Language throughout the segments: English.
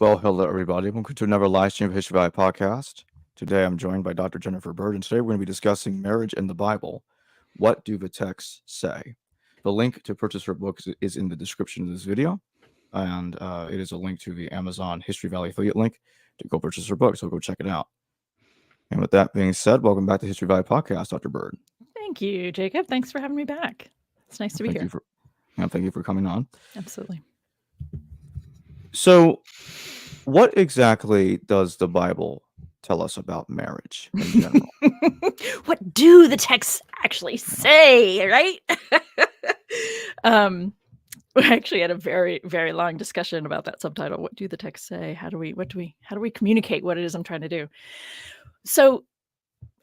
Well, hello, everybody. Welcome to another live stream of History Valley podcast. Today, I'm joined by Dr. Jennifer Bird, and today we're going to be discussing marriage in the Bible. What do the texts say? The link to purchase her book is in the description of this video, and it is a link to the Amazon History Valley affiliate link to go purchase her book, so go check it out. And with that being said, welcome back to History Valley podcast, Dr. Bird. Thank you, Jacob. Thanks for having me back. It's nice to be here. Thank you for coming on. Absolutely. So, what exactly does the Bible tell us about marriage in general? What do the texts actually say, right? We actually had a very, very long discussion about that subtitle. What do the texts say? How do we communicate what it is I'm trying to do? So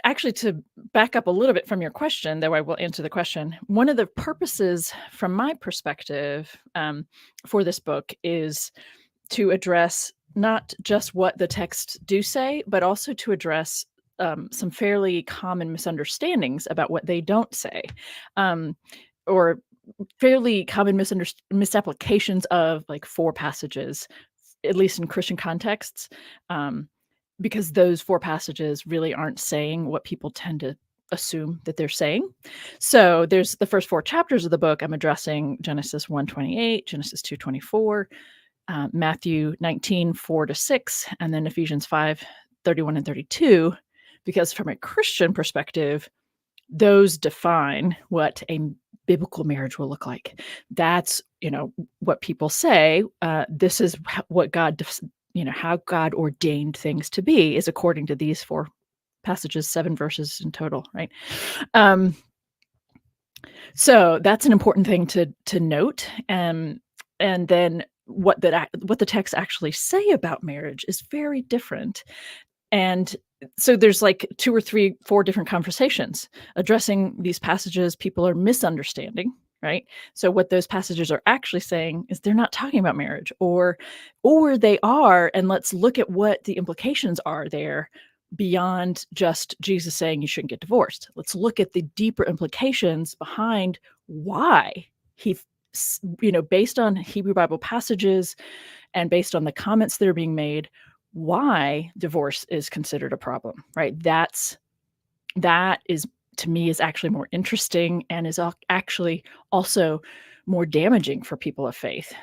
actually, to back up a little bit from your question, though I will answer the question, one of the purposes from my perspective for this book is to address not just what the texts do say, but also to address some fairly common misunderstandings about what they don't say, or fairly common misapplications of like 4 passages, at least in Christian contexts, because those 4 passages really aren't saying what people tend to assume that they're saying. So there's the first 4 chapters of the book. I'm addressing Genesis 1:28, Genesis 2:24, Matthew 19:4-6, and then Ephesians 5:31 and 32, because from a Christian perspective, those define what a biblical marriage will look like. That's, what people say. This is what God, how God ordained things to be is according to these 4 passages, 7 verses in total, right? So that's an important thing to note. And then what the texts actually say about marriage is very different. And so there's like 2 or 3, 4 different conversations addressing these passages people are misunderstanding, right? So what those passages are actually saying is they're not talking about marriage, or they are, and let's look at what the implications are there beyond just Jesus saying you shouldn't get divorced. Let's look at the deeper implications behind why he, based on Hebrew Bible passages and based on the comments that are being made, why divorce is considered a problem, right? That is, to me, is actually more interesting and is actually also more damaging for people of faith.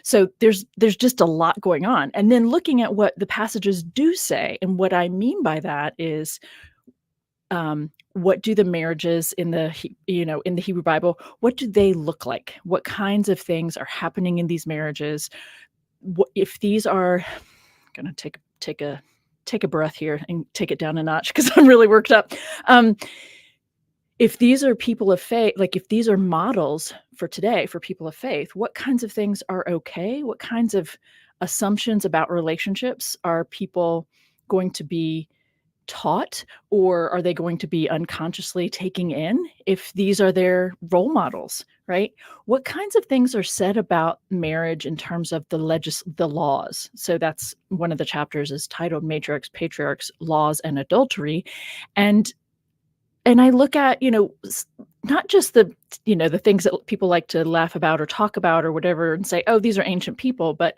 So there's just a lot going on. And then looking at what the passages do say, and what I mean by that is, what do the marriages in the Hebrew Bible, what do they look like? What kinds of things are happening in these marriages? If these are, I'm going to take a breath here and take it down a notch because I'm really worked up. If these are people of faith, like if these are models for today for people of faith, what kinds of things are okay? What kinds of assumptions about relationships are people going to be taught, or are they going to be unconsciously taking in if these are their role models, right? What kinds of things are said about marriage in terms of the laws? So that's one of the chapters is titled Matriarchs, Patriarchs, Laws, and Adultery. And I look at, not just the things that people like to laugh about or talk about or whatever and say, oh, these are ancient people, but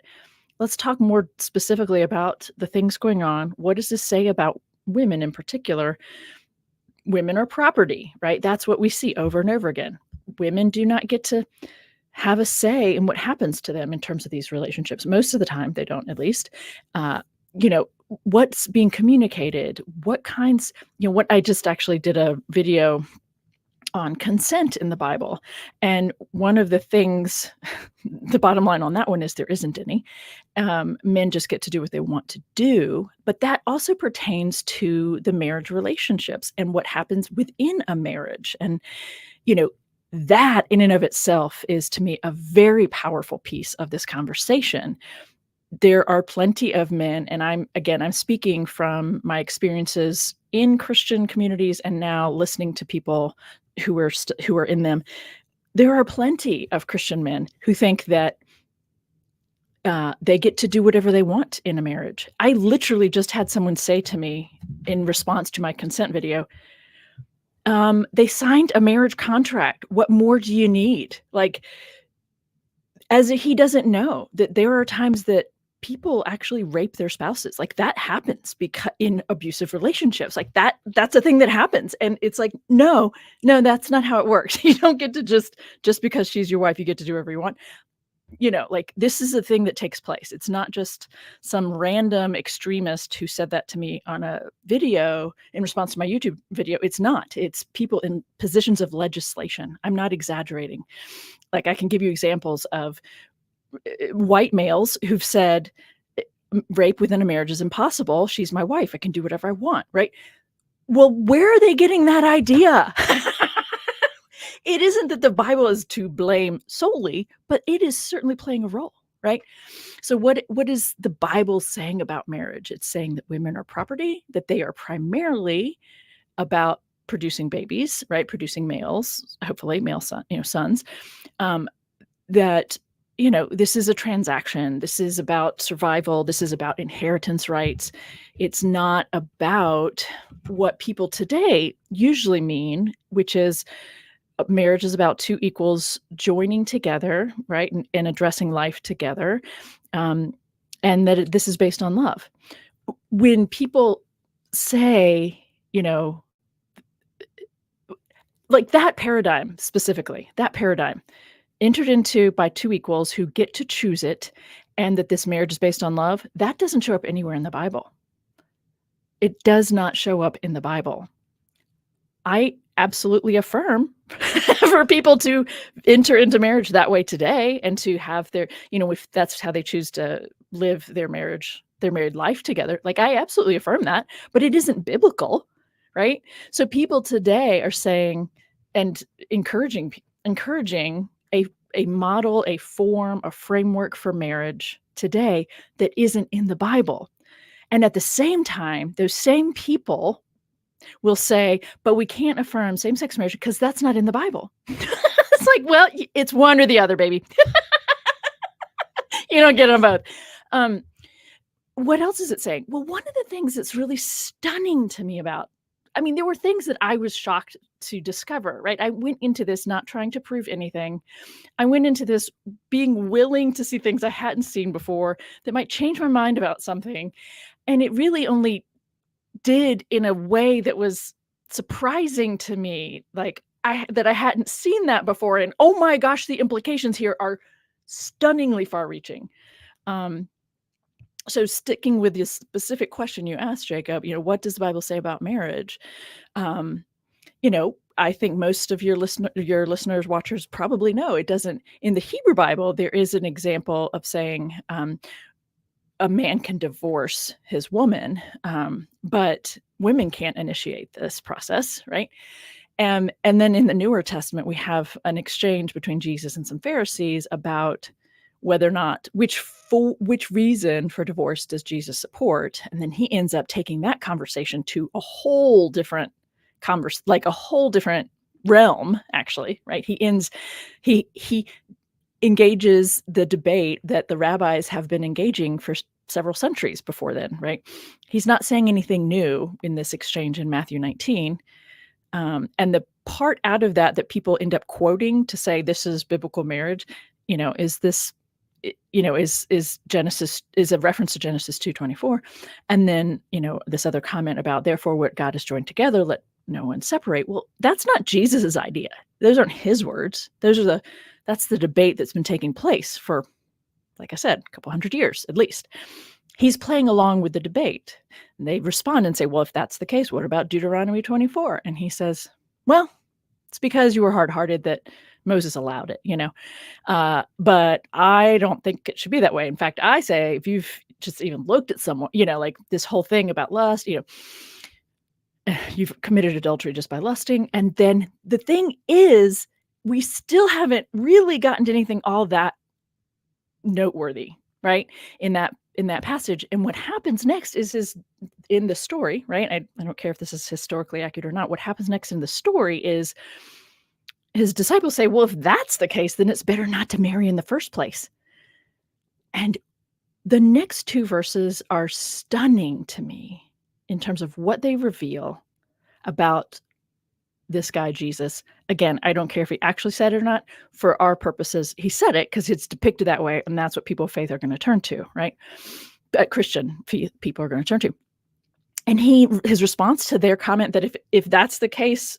let's talk more specifically about the things going on. What does this say about women in particular? Women are property, right? That's what we see over and over again. Women do not get to have a say in what happens to them in terms of these relationships. Most of the time, they don't, at least. What's being communicated, what kinds, what I just actually did a video on consent in the Bible. And one of the things, the bottom line on that one is there isn't any. Men just get to do what they want to do. But that also pertains to the marriage relationships and what happens within a marriage. And, that in and of itself is, to me, a very powerful piece of this conversation. There are plenty of men, and I'm speaking from my experiences in Christian communities and now listening to people who are in them. There are plenty of Christian men who think that they get to do whatever they want in a marriage. I literally just had someone say to me in response to my consent video, they signed a marriage contract. What more do you need? Like, as he doesn't know that there are times that people actually rape their spouses. Like that happens because in abusive relationships, like that's a thing that happens. And it's like, no, that's not how it works. You don't get to just because she's your wife, you get to do whatever you want. Like this is a thing that takes place. It's not just some random extremist who said that to me on a video in response to my YouTube video. It's not. It's people in positions of legislation. I'm not exaggerating. Like I can give you examples of white males who've said rape within a marriage is impossible. She's my wife. I can do whatever I want, right? Well, where are they getting that idea? It isn't that the Bible is to blame solely, but it is certainly playing a role, right? So what is the Bible saying about marriage? It's saying that women are property, that they are primarily about producing babies, right? Producing males, hopefully male sons. That this is a transaction. This is about survival. This is about inheritance rights. It's not about what people today usually mean, which is marriage is about two equals joining together, right, and addressing life together, and that this is based on love. When people say, like that paradigm specifically, entered into by two equals who get to choose it, and that this marriage is based on love, that doesn't show up anywhere in the Bible. It does not show up in the Bible. I absolutely affirm for people to enter into marriage that way today and to have their, if that's how they choose to live their marriage, their married life together. Like I absolutely affirm that, but it isn't biblical, right? So people today are saying and encouraging a model, a form, a framework for marriage today that isn't in the Bible. And at the same time, those same people will say, but we can't affirm same-sex marriage because that's not in the Bible. It's like, well, it's one or the other, baby. You don't get them both. What else is it saying? Well, one of the things that's really stunning to me about, there were things that I was shocked to discover, right? I went into this not trying to prove anything. I went into this being willing to see things I hadn't seen before that might change my mind about something. And it really only did in a way that was surprising to me, like that I hadn't seen that before. And oh my gosh, the implications here are stunningly far-reaching. So sticking with the specific question you asked, Jacob, what does the Bible say about marriage? I think most of your listeners, watchers probably know it doesn't. In the Hebrew Bible, there is an example of saying a man can divorce his woman, but women can't initiate this process, right? And then in the Newer Testament, we have an exchange between Jesus and some Pharisees about whether or not which reason for divorce does Jesus support, and then he ends up taking that conversation to a whole different a whole different realm, actually, right? He engages the debate that the rabbis have been engaging for several centuries before then, right? He's not saying anything new in this exchange in Matthew 19. And the part out of that people end up quoting to say this is biblical marriage, is this, is Genesis, is a reference to Genesis 2:24. And then, this other comment about therefore what God has joined together, let no one separate. Well, that's not Jesus's idea. Those aren't his words. That's the debate that's been taking place for, like I said, a couple hundred years at least. He's playing along with the debate. And they respond and say, well, if that's the case, what about Deuteronomy 24? And he says, well, it's because you were hard-hearted that Moses allowed it, but I don't think it should be that way. In fact, I say, if you've just even looked at someone, like this whole thing about lust, you've committed adultery just by lusting. And then the thing is, we still haven't really gotten to anything all that noteworthy, right? In that passage. And what happens next is in the story, right? I don't care if this is historically accurate or not. What happens next in the story is his disciples say, well, if that's the case, then it's better not to marry in the first place. And the next two verses are stunning to me in terms of what they reveal about this guy Jesus. Again, I don't care if he actually said it or not. For our purposes, he said it because it's depicted that way, and that's what people of faith are going to turn to, right? Christian people are going to turn to. And his response to their comment that if that's the case,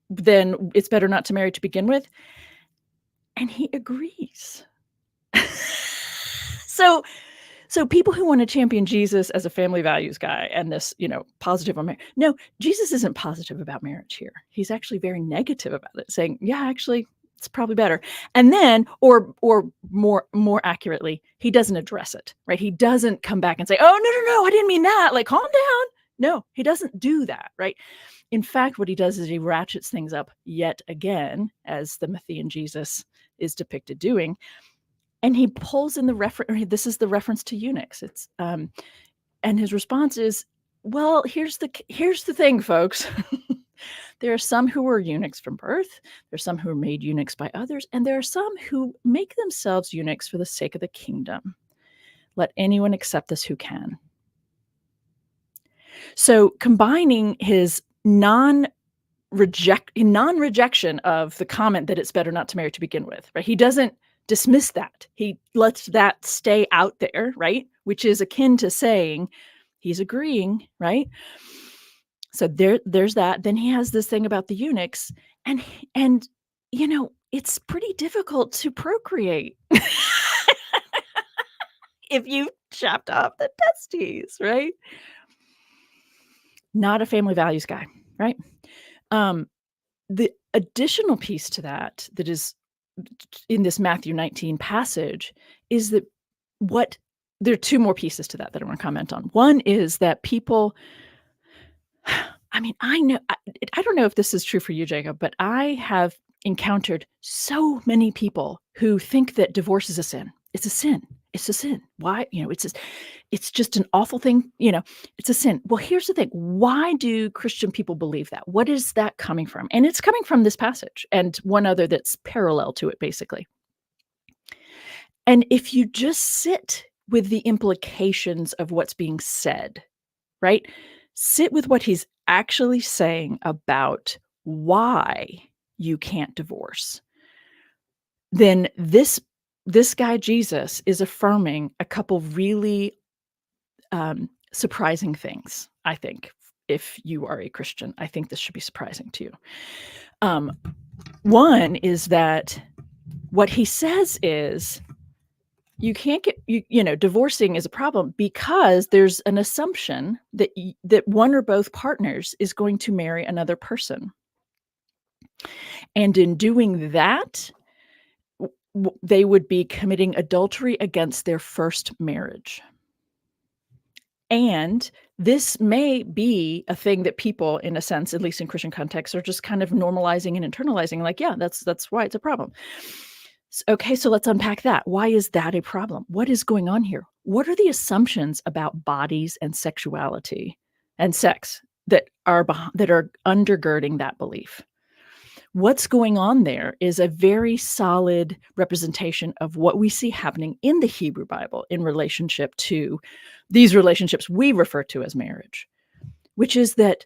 then it's better not to marry to begin with. And he agrees. So people who want to champion Jesus as a family values guy and this, positive on marriage. No, Jesus isn't positive about marriage here. He's actually very negative about it, saying, yeah, actually, it's probably better. And then, or more accurately, he doesn't address it, right? He doesn't come back and say, oh, no, I didn't mean that. Like, calm down. No, he doesn't do that, right? In fact, what he does is he ratchets things up yet again, as the Matthean Jesus is depicted doing. And he pulls in the reference. This is the reference to eunuchs. It's and his response is, well, here's the thing, folks. There are some who were eunuchs from birth. There's some who are made eunuchs by others, and there are some who make themselves eunuchs for the sake of the kingdom. Let anyone accept this who can. So combining his non-rejection of the comment that it's better not to marry to begin with, right? He doesn't dismiss that. He lets that stay out there, right? Which is akin to saying he's agreeing, right? So there's that. Then he has this thing about the eunuchs, and it's pretty difficult to procreate if you've chopped off the testes, right? Not a family values guy, right? The additional piece to that is in this Matthew 19 passage is that there are two more pieces to that I want to comment on. One is that people, I don't know if this is true for you, Jacob, but I have encountered so many people who think that divorce is a sin. It's a sin. It's a sin. Why? It's just an awful thing. It's a sin. Well, here's the thing. Why do Christian people believe that? What is that coming from? And it's coming from this passage and one other that's parallel to it, basically. And if you just sit with the implications of what's being said, right? Sit with what he's actually saying about why you can't divorce. Then this guy, Jesus, is affirming a couple really surprising things, I think. If you are a Christian, I think this should be surprising to you. One is that what he says is you can't get, divorcing is a problem because there's an assumption that one or both partners is going to marry another person. And in doing that, they would be committing adultery against their first marriage. And this may be a thing that people, in a sense, at least in Christian contexts, are just kind of normalizing and internalizing. Like, yeah, that's why it's a problem. Okay, so let's unpack that. Why is that a problem? What is going on here? What are the assumptions about bodies and sexuality and sex that are undergirding that belief? What's going on there is a very solid representation of what we see happening in the Hebrew Bible in relationship to these relationships we refer to as marriage, which is that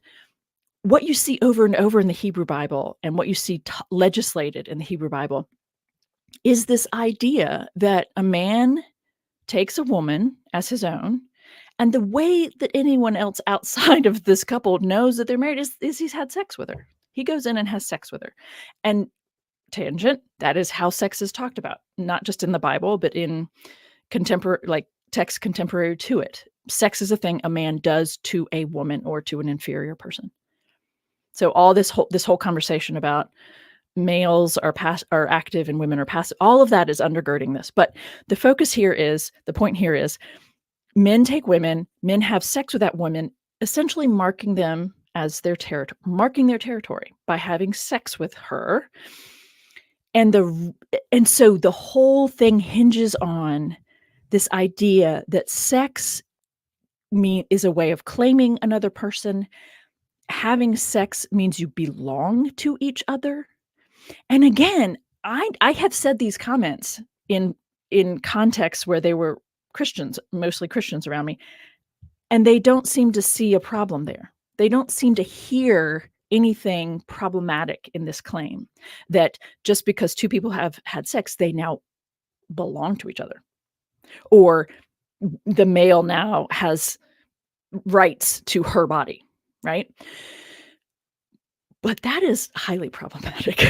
what you see over and over in the Hebrew Bible and what you see legislated in the Hebrew Bible is this idea that a man takes a woman as his own, and the way that anyone else outside of this couple knows that they're married is he's had sex with her. He goes in and has sex with her. And tangent, that is how sex is talked about, not just in the Bible, but in contemporary, like texts contemporary to it. Sex is a thing a man does to a woman or to an inferior person. So all this whole conversation about males are active and women are passive, all of that is undergirding this. But the point here is men take women, men have sex with that woman, essentially marking them as their territory by having sex with her. And so the whole thing hinges on this idea that sex is a way of claiming another person. Having sex means you belong to each other. And again, I have said these comments in contexts where they were Christians, mostly Christians around me, and they don't seem to see a problem there. They don't seem to hear anything problematic in this claim that just because two people have had sex, they now belong to each other, or the male now has rights to her body, right? But that is highly problematic.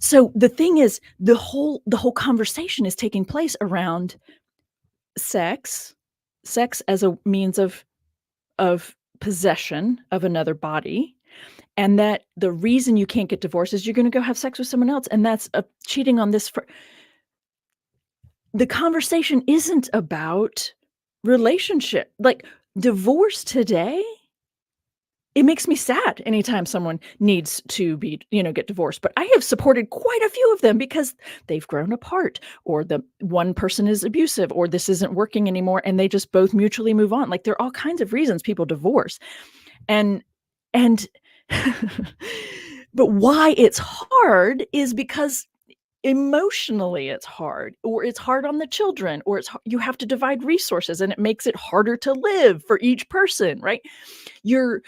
So the thing is, the whole conversation is taking place around sex as a means of possession of another body, and that the reason you can't get divorced is you're going to go have sex with someone else, and that's cheating on this. The conversation isn't about relationship. Like, divorce today, it makes me sad anytime someone needs to be, get divorced. But I have supported quite a few of them because they've grown apart, or the one person is abusive, or this isn't working anymore, and they just both mutually move on. Like, there are all kinds of reasons people divorce. And but why it's hard is because emotionally it's hard, or it's hard on the children, or you have to divide resources, and it makes it harder to live for each person, right? You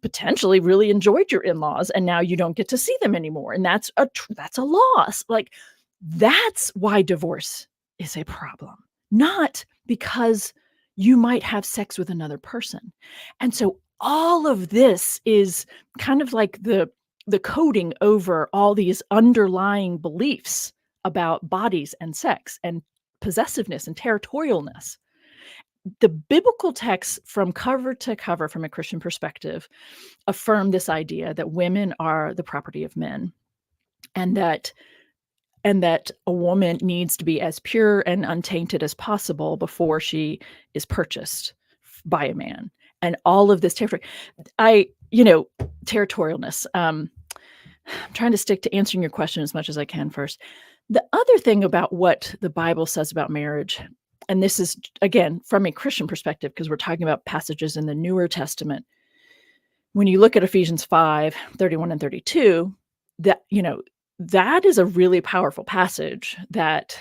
potentially really enjoyed your in-laws, and now you don't get to see them anymore, and that's a loss. Like, that's why divorce is a problem, not because you might have sex with another person. And so all of this is kind of like the coding over all these underlying beliefs about bodies and sex and possessiveness and territorialness. The biblical texts from cover to cover, from a Christian perspective, affirm this idea that women are the property of men, and that a woman needs to be as pure and untainted as possible before she is purchased by a man. And all of this territorialness. I'm trying to stick to answering your question as much as I can first. The other thing about what the Bible says about marriage, and this is, again, from a Christian perspective, because we're talking about passages in the Newer Testament. When you look at Ephesians 5:31 and 32, that is a really powerful passage that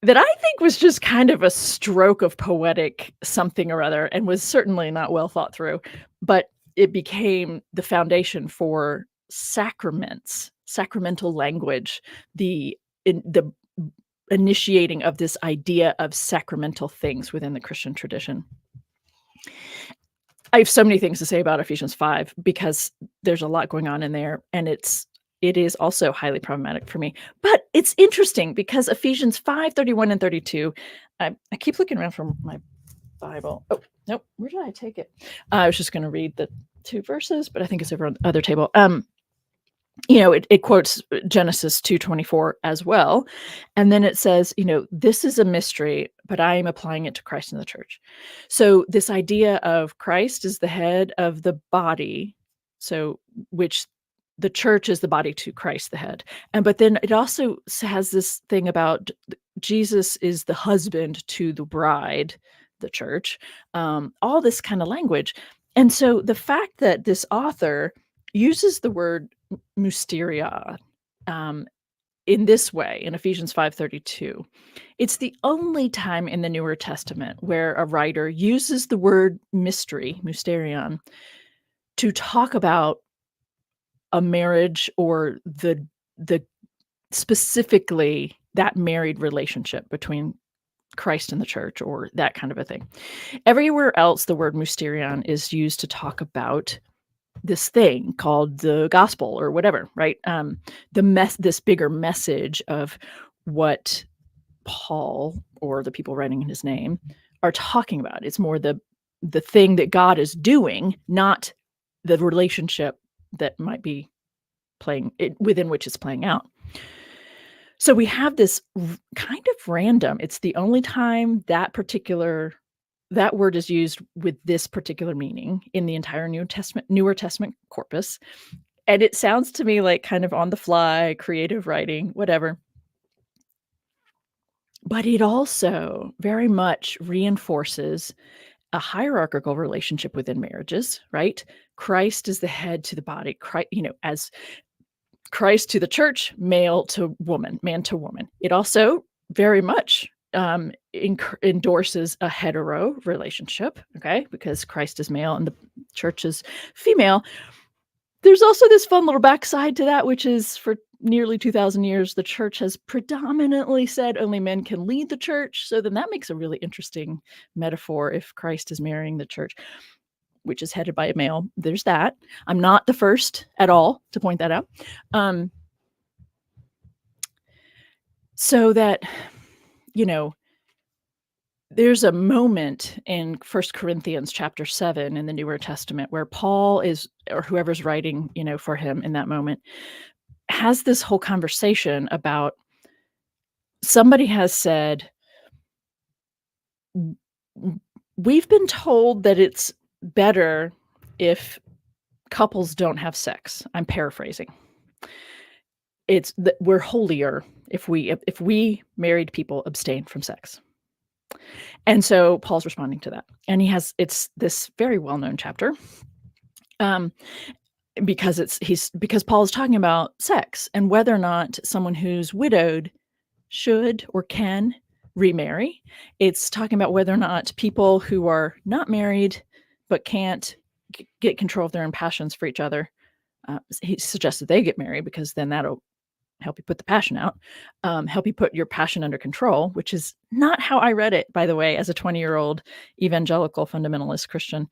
that I think was just kind of a stroke of poetic something or other, and was certainly not well thought through, but it became the foundation for sacraments, sacramental language, the initiating of this idea of sacramental things within the Christian tradition. I have so many things to say about Ephesians 5 because there's a lot going on in there, and it is also highly problematic for me. But it's interesting because Ephesians 5:31 and 32, I keep looking around for my Bible. Oh, nope, where did I take it? I was just going to read the 2 verses, but I think it's over on the other table. It quotes Genesis 2:24 as well. And then it says, this is a mystery, but I am applying it to Christ and the church. So this idea of Christ is the head of the body, so which the church is the body to Christ, the head. But then it also has this thing about Jesus is the husband to the bride, the church, all this kind of language. And so the fact that this author uses the word mysteria in this way, in Ephesians 5:32, it's the only time in the Newer Testament where a writer uses the word mystery, mysterion, to talk about a marriage, or the specifically that married relationship between Christ and the church, or that kind of a thing. Everywhere else, the word mysterion is used to talk about this thing called the gospel or whatever, right? This bigger message of what Paul, or the people writing in his name, are talking about. It's more the thing that God is doing, not the relationship that might be within which it's playing out. So we have this kind of random, it's the only time that word is used with this particular meaning in the entire Newer Testament corpus. And it sounds to me like kind of on the fly, creative writing, whatever. But it also very much reinforces a hierarchical relationship within marriages, right? Christ is the head to the body, as Christ to the church, male to woman, man to woman. It also very much endorses a hetero relationship, okay, because Christ is male and the church is female. There's also this fun little backside to that, which is for nearly 2,000 years, the church has predominantly said only men can lead the church. So then that makes a really interesting metaphor if Christ is marrying the church, which is headed by a male. There's that. I'm not the first at all to point that out. So that, there's a moment in 1 Corinthians chapter 7 in the Newer Testament where Paul is, or whoever's writing, for him in that moment, has this whole conversation about somebody has said, we've been told that it's better if couples don't have sex. I'm paraphrasing. It's that we're holier if we married people abstain from sex. And so Paul's responding to that. And it's this very well-known chapter. Because Paul is talking about sex and whether or not someone who's widowed should or can remarry. It's talking about whether or not people who are not married but can't get control of their own passions for each other. He suggests that they get married because then that'll help you put the passion out, help you put your passion under control, which is not how I read it, by the way, as a 20-year-old evangelical fundamentalist Christian,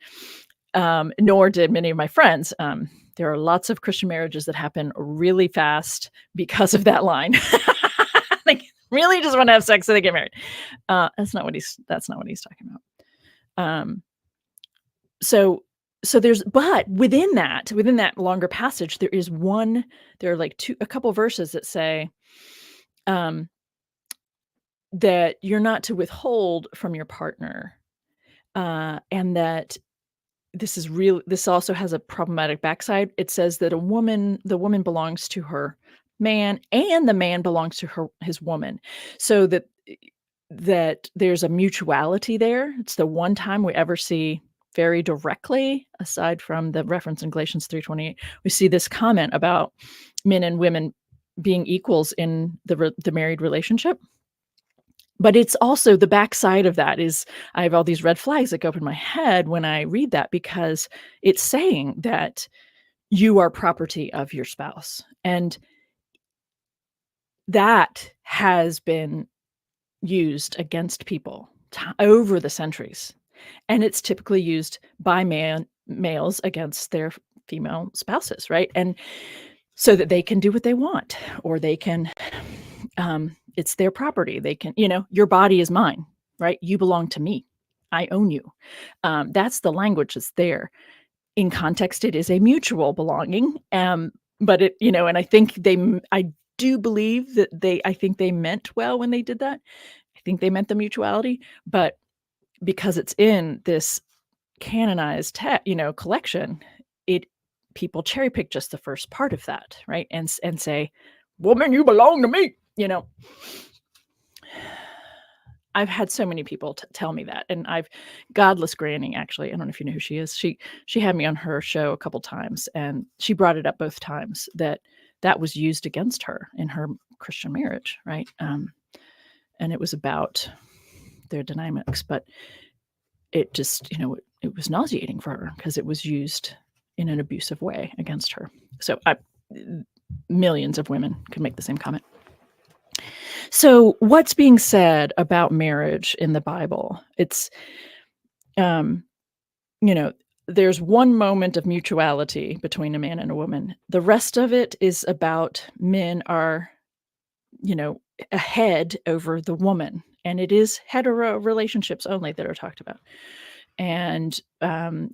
nor did many of my friends. There are lots of Christian marriages that happen really fast because of that line. Like, really just want to have sex so they get married. That's not what he's talking about. So there's, but within that longer passage, there are like a couple verses that say that you're not to withhold from your partner, and that this also has a problematic backside. It says that the woman belongs to her man and the man belongs to his woman. So that there's a mutuality there. It's the one time we ever see very directly, aside from the reference in Galatians 3:28, we see this comment about men and women being equals in the married relationship. But it's also the backside of that is I have all these red flags that go up in my head when I read that, because it's saying that you are property of your spouse. And that has been used against people over the centuries. And it's typically used by males against their female spouses, right? And so that they can do what they want, or they can, it's their property. They can, your body is mine, right? You belong to me. I own you. That's the language that's there. In context, it is a mutual belonging. But it, and I think I do believe that I think they meant well when they did that. I think they meant the mutuality, but because it's in this canonized collection, people cherry pick just the first part of that, right? And say, woman, you belong to me. I've had so many people tell me that, and Godless Granny, actually, I don't know if you know who she is. She had me on her show a couple times, and she brought it up both times that was used against her in her Christian marriage, right? And it was about their dynamics, but it just, it was nauseating for her because it was used in an abusive way against her. So millions of women could make the same comment. So what's being said about marriage in the Bible? It's, there's one moment of mutuality between a man and a woman. The rest of it is about men are, ahead over the woman. And it is hetero relationships only that are talked about. And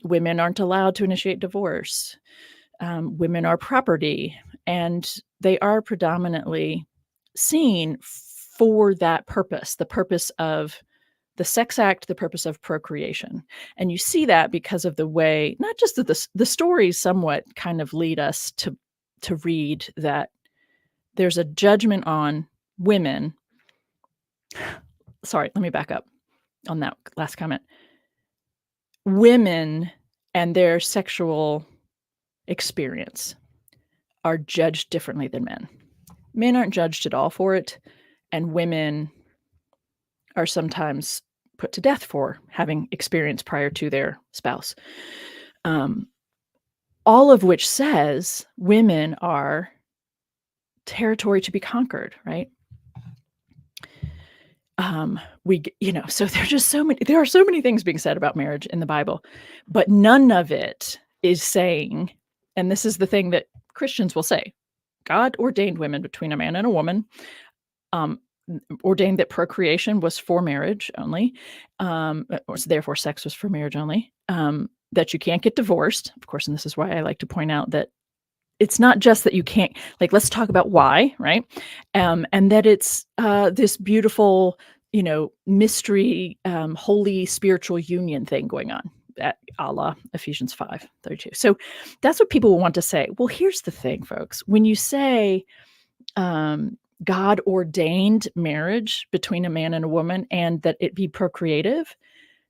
women aren't allowed to initiate divorce. Women are property, and they are predominantly seen for that purpose, the purpose of the sex act, the purpose of procreation. And you see that because of the way, not just that the stories somewhat kind of lead us to read that there's a judgment on women. Sorry, let me back up on that last comment. Women and their sexual experience are judged differently than men. Men aren't judged at all for it, and women are sometimes put to death for having experience prior to their spouse. All of which says women are territory to be conquered, right? So there are so many things being said about marriage in the Bible, but none of it is saying, and this is the thing that Christians will say, God ordained women between a man and a woman, ordained that procreation was for marriage only, or therefore sex was for marriage only, that you can't get divorced, of course, and this is why I like to point out that it's not just that you can't, like, let's talk about why, right? And that it's this beautiful, mystery, holy spiritual union thing going on, at a la Ephesians 5:32. So that's what people will want to say. Well, here's the thing, folks. When you say God ordained marriage between a man and a woman and that it be procreative,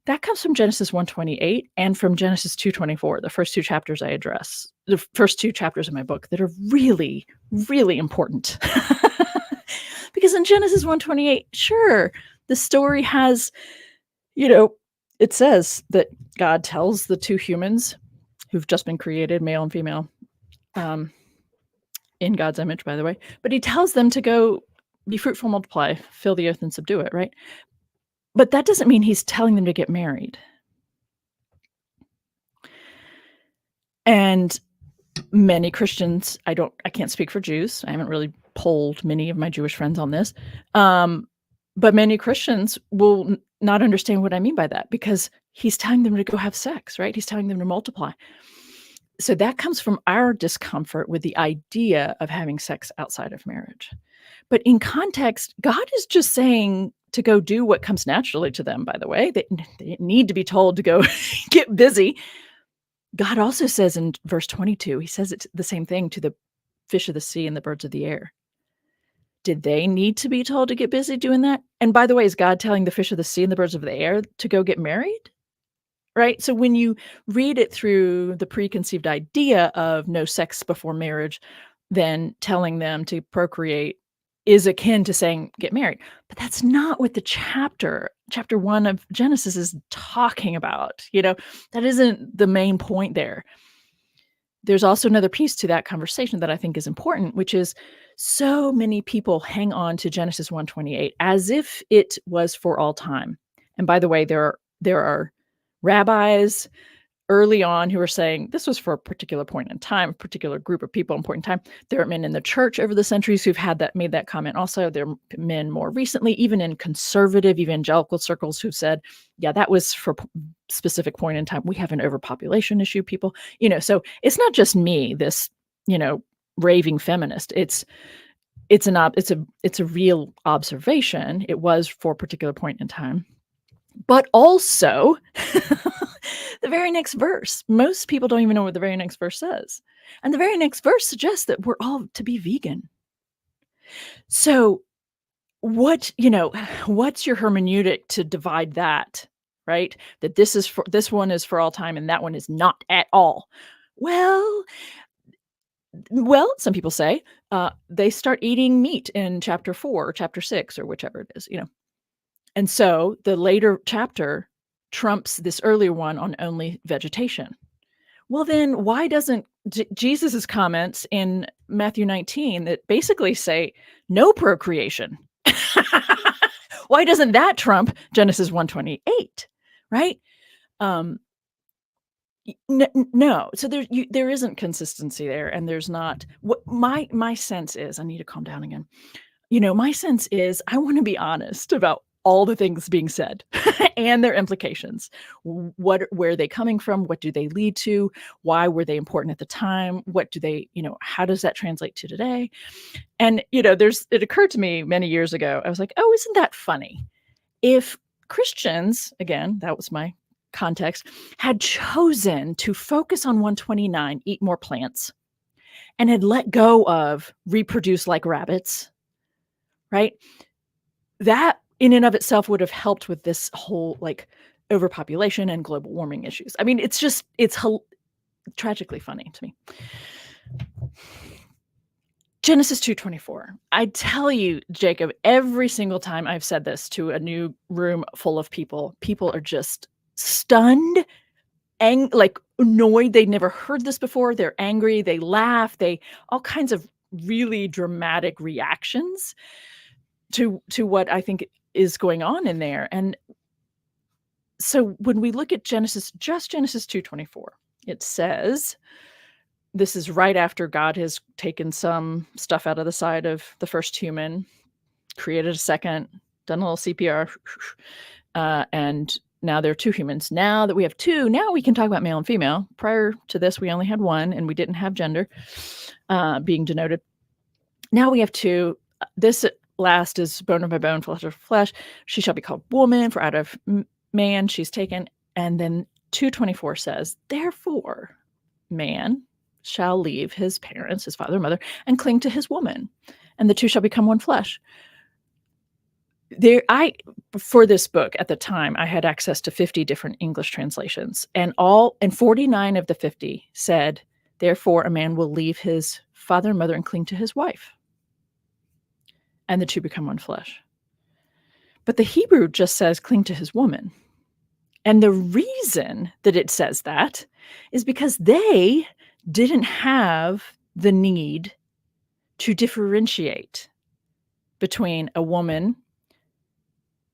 that comes from Genesis 1:28 and from Genesis 2:24, the first two chapters I address, the first two chapters of my book that are really, really important. Because in Genesis 1:28, sure, the story has, it says that God tells the two humans who've just been created, male and female, in God's image, by the way, but he tells them to go be fruitful, multiply, fill the earth and subdue it, right? But that doesn't mean he's telling them to get married. And many Christians, I can't speak for Jews. I haven't really polled many of my Jewish friends on this. But many Christians will not understand what I mean by that, because he's telling them to go have sex, right? He's telling them to multiply. So that comes from our discomfort with the idea of having sex outside of marriage. But in context, God is just saying to go do what comes naturally to them, by the way. They need to be told to go get busy. God also says in verse 22, he says it the same thing to the fish of the sea and the birds of the air. Did they need to be told to get busy doing that? And by the way, is God telling the fish of the sea and the birds of the air to go get married? Right? So when you read it through the preconceived idea of no sex before marriage, then telling them to procreate is akin to saying get married. But that's not what the chapter 1 of Genesis is talking about. That isn't the main point there. There's also another piece to that conversation that I think is important, which is so many people hang on to Genesis 1:28 as if it was for all time. And by the way, there are rabbis early on who are saying this was for a particular point in time, a particular group of people, important time. There are men in the church over the centuries who've made that comment also. There are men more recently, even in conservative evangelical circles, who've said, yeah, that was for specific point in time. We have an overpopulation issue, people. So it's not just me, this, raving feminist. It's a real observation. It was for a particular point in time. But also, the very next verse, most people don't even know what the very next verse says. And the very next verse suggests that we're all to be vegan. So what's your hermeneutic to divide that, right? That this one is for all time and that one is not at all. Well, some people say they start eating meat in chapter 4 or chapter 6 or whichever it is, And so the later chapter trumps this earlier one on only vegetation. Well, then why doesn't Jesus's comments in Matthew 19 that basically say no procreation? Why doesn't that trump Genesis 1:28, right? No. So there isn't consistency there, and there's not. What my sense is, I need to calm down again. My sense is I want to be honest about all the things being said and their implications. Where are they coming from? What do they lead to? Why were they important at the time? What do they, how does that translate to today? And, it occurred to me many years ago, I was like, oh, isn't that funny? If Christians, again, that was my context, had chosen to focus on 129, eat more plants, and had let go of reproduce like rabbits, right? That in and of itself would have helped with this whole overpopulation and global warming issues. I mean, it's tragically funny to me. Genesis 2:24. I tell you, Jacob, every single time I've said this to a new room full of people, people are just stunned, like annoyed. They'd never heard this before. They're angry. They laugh. They all kinds of really dramatic reactions to what I think is going on in there. And so when we look at Genesis 2:24, it says, this is right after God has taken some stuff out of the side of the first human, created a second, done a little CPR, and now there are two humans. Now that we have two, now we can talk about male and female. Prior to this, we only had one, and we didn't have gender being denoted. Now we have two. This last is bone of my bone, flesh of flesh. She shall be called woman, for out of man she's taken. And then 2:24 says, therefore, man shall leave his parents, his father and mother, and cling to his woman, and the two shall become one flesh. For this book at the time, I had access to 50 different English translations, and 49 of the 50 said, therefore a man will leave his father and mother and cling to his wife, and the two become one flesh. But the Hebrew just says cling to his woman. And the reason that it says that is because they didn't have the need to differentiate between a woman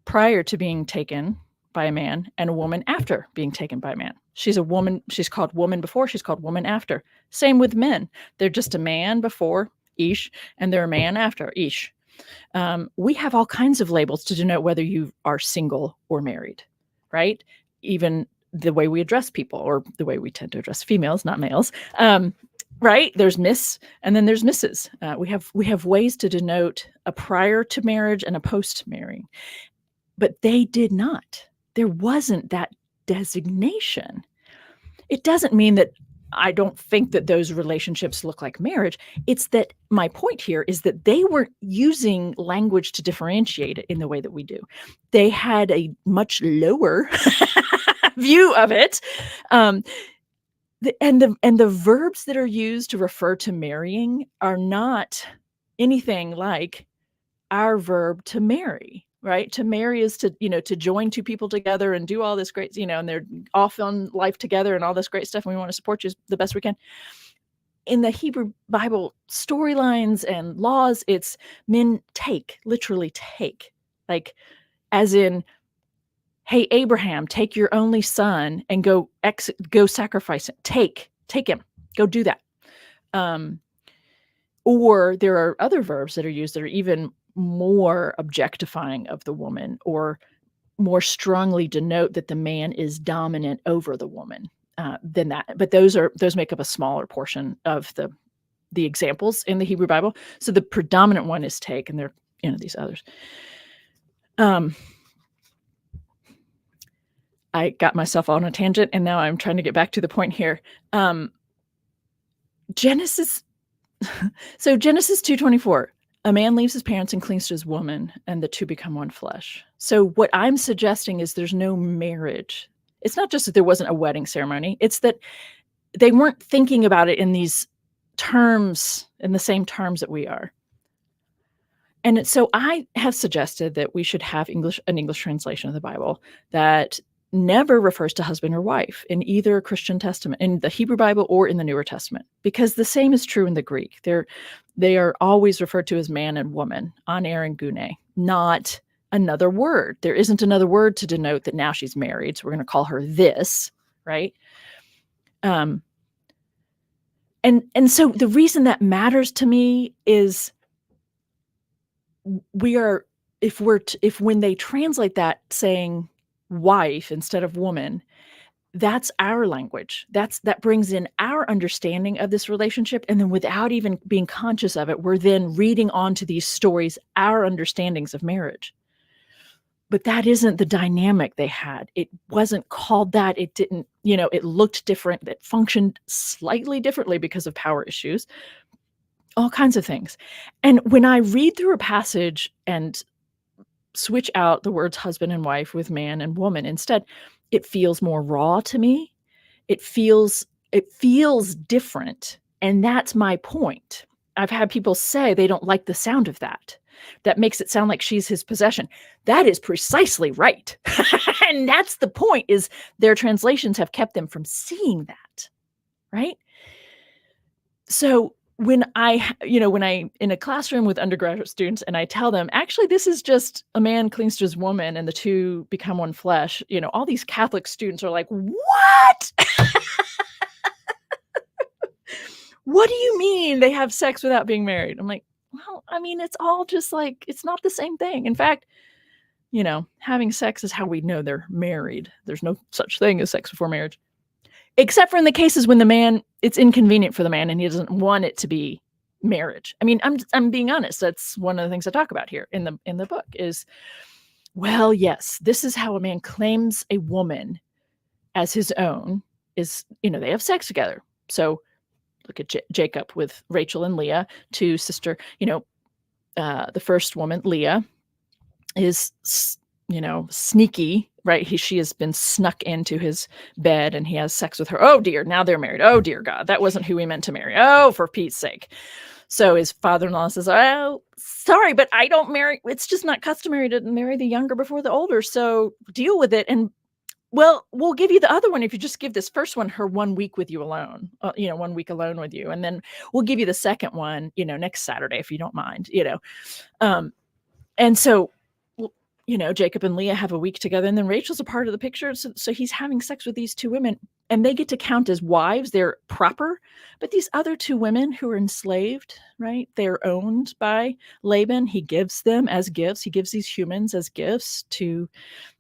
prior to being taken by a man and a woman after being taken by a man. She's a woman. She's called woman before. She's called woman after. Same with men. They're just a man before, ish, and they're a man after, ish. We have all kinds of labels to denote whether you are single or married, right? Even the way we address people, or the way we tend to address females, not males, right? There's Miss, and then there's Mrs. We have ways to denote a prior to marriage and a post marrying, but they did not. There wasn't that designation. It doesn't mean that I don't think that those relationships look like marriage. It's that my point here is that they weren't using language to differentiate it in the way that we do. They had a much lower view of it. And the verbs that are used to refer to marrying are not anything like our verb to marry, right? To marry is to join two people together and do all this great, and they're off on life together and all this great stuff. And we want to support you the best we can. In the Hebrew Bible storylines and laws, it's men take, literally take, like as in, hey, Abraham, take your only son and go sacrifice him. Take him, go do that. Or there are other verbs that are used that are even more objectifying of the woman, or more strongly denote that the man is dominant over the woman than that. But those make up a smaller portion of the examples in the Hebrew Bible. So the predominant one is take, and there are these others. I got myself on a tangent, and now I'm trying to get back to the point here. Genesis 2:24. A man leaves his parents and clings to his woman, and the two become one flesh. So what I'm suggesting is there's no marriage. It's not just that there wasn't a wedding ceremony. It's that they weren't thinking about it in these terms, in the same terms that we are. And so I have suggested that we should have an English translation of the Bible that never refers to husband or wife in either Christian Testament, in the Hebrew Bible or in the Newer Testament, because the same is true in the Greek. They are always referred to as man and woman, aner and gune, not another word. There isn't another word to denote that now she's married, so we're going to call her this, right? And so the reason that matters to me is if when they translate that saying wife instead of woman, that's our language. That brings in our understanding of this relationship. And then without even being conscious of it, we're then reading onto these stories our understandings of marriage. But that isn't the dynamic they had. It wasn't called that. It didn't, it looked different. It functioned slightly differently because of power issues, all kinds of things. And when I read through a passage and switch out the words husband and wife with man and woman instead, it feels more raw to me. It feels different. And that's my point. I've had people say they don't like the sound of that. That makes it sound like she's his possession. That is precisely right. And that's the point, is their translations have kept them from seeing that, right? So when when I in a classroom with undergraduate students and I tell them, actually, this is just a man clings to his woman and the two become one flesh, all these Catholic students are like, what? What do you mean they have sex without being married? I'm like, well, I mean, it's all just like, it's not the same thing. In fact, having sex is how we know they're married. There's no such thing as sex before marriage, except for in the cases when it's inconvenient for the man and he doesn't want it to be marriage. I mean, I'm being honest. That's one of the things I talk about here in the book is, well, yes, this is how a man claims a woman as his own is, they have sex together. So look at Jacob with Rachel and Leah, two sister, the first woman, Leah, is, sneaky, right? She has been snuck into his bed and he has sex with her. Oh dear, now they're married. Oh dear God, that wasn't who we meant to marry. Oh, for Pete's sake. So his father-in-law says, oh, sorry, but I don't marry. It's just not customary to marry the younger before the older. So deal with it. And well, we'll give you the other one if you just give this first one her 1 week with you alone, 1 week alone with you. And then we'll give you the second one, next Saturday, if you don't mind, And so, Jacob and Leah have a week together, and then Rachel's a part of the picture. So he's having sex with these two women, and they get to count as wives. They're proper. But these other two women who are enslaved, right? They're owned by Laban. He gives them as gifts. He gives these humans as gifts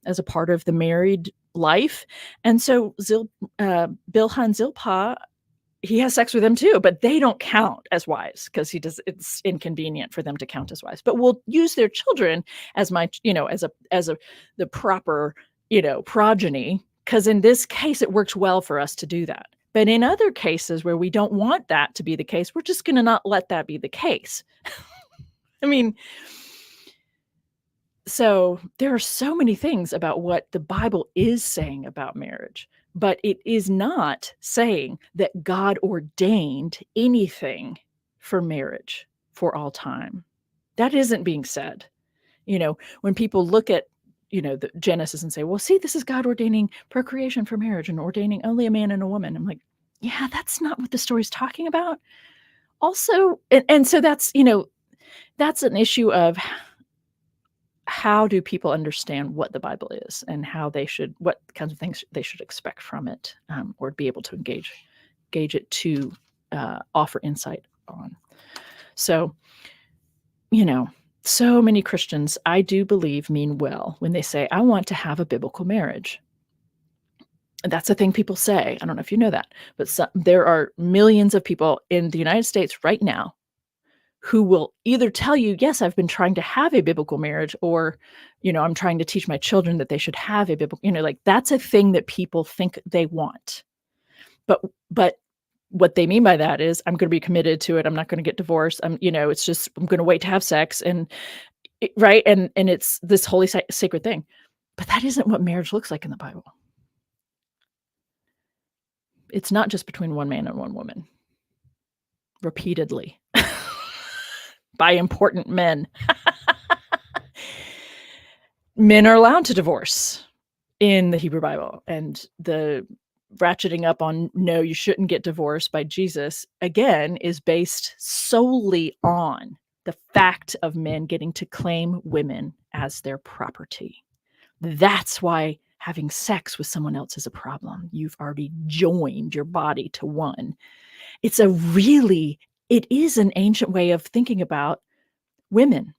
as a part of the married life. And so Bilhah and Zilpah, he has sex with them too, but they don't count as wives because it's inconvenient for them to count as wives. But we'll use their children as the proper, progeny, because in this case it works well for us to do that. But in other cases where we don't want that to be the case, we're just going to not let that be the case. I mean, so there are so many things about what the Bible is saying about marriage, but it is not saying that God ordained anything for marriage for all time. That isn't being said. When people look at, the Genesis and say, well, see, this is God ordaining procreation for marriage and ordaining only a man and a woman. I'm like, yeah, that's not what the story's talking about. Also, and so that's an issue of how do people understand what the Bible is and what kinds of things they should expect from it, or be able to gauge it to offer insight on. So, so many Christians, I do believe, mean well when they say, I want to have a biblical marriage. And that's a thing people say. I don't know if you know that, but there are millions of people in the United States right now who will either tell you, yes, I've been trying to have a biblical marriage, or, I'm trying to teach my children that they should have a biblical, that's a thing that people think they want. But what they mean by that is, I'm going to be committed to it. I'm not going to get divorced. It's just, I'm going to wait to have sex, right. And it's this holy sacred thing. But that isn't what marriage looks like in the Bible. It's not just between one man and one woman. Repeatedly. By important men. Men are allowed to divorce in the Hebrew Bible, and the ratcheting up on no, you shouldn't get divorced by Jesus, again, is based solely on the fact of men getting to claim women as their property. That's why having sex with someone else is a problem. You've already joined your body to one. It is an ancient way of thinking about women.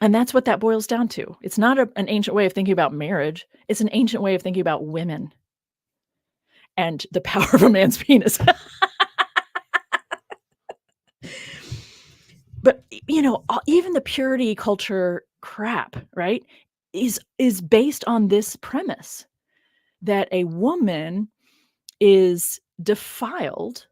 And that's what that boils down to. It's not an ancient way of thinking about marriage. It's an ancient way of thinking about women and the power of a man's penis. But, even the purity culture crap, right, is based on this premise that a woman is defiled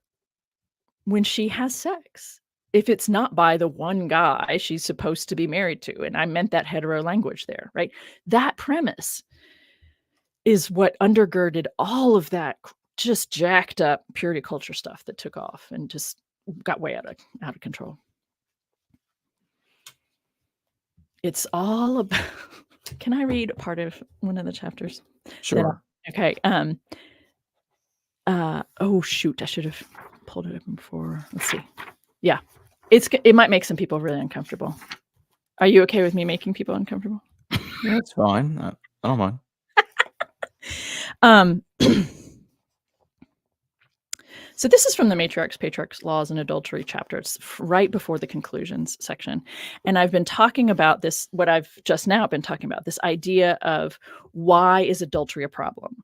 when she has sex, if it's not by the one guy she's supposed to be married to. And I meant that hetero language there, right? That premise is what undergirded all of that just jacked up purity culture stuff that took off and just got way out of control. It's all about. Can I read part of one of the chapters? Sure. Okay. Oh shoot! I should have pulled it up before. Let's see. Yeah, it might make some people really uncomfortable. Are you okay with me making people uncomfortable? Yeah, that's fine. I don't mind. So this is from the Matriarchs, Patriarchs, Laws, and Adultery chapter. It's right before the conclusions section. And I've been talking about this, what I've just now been talking about, this idea of why is adultery a problem?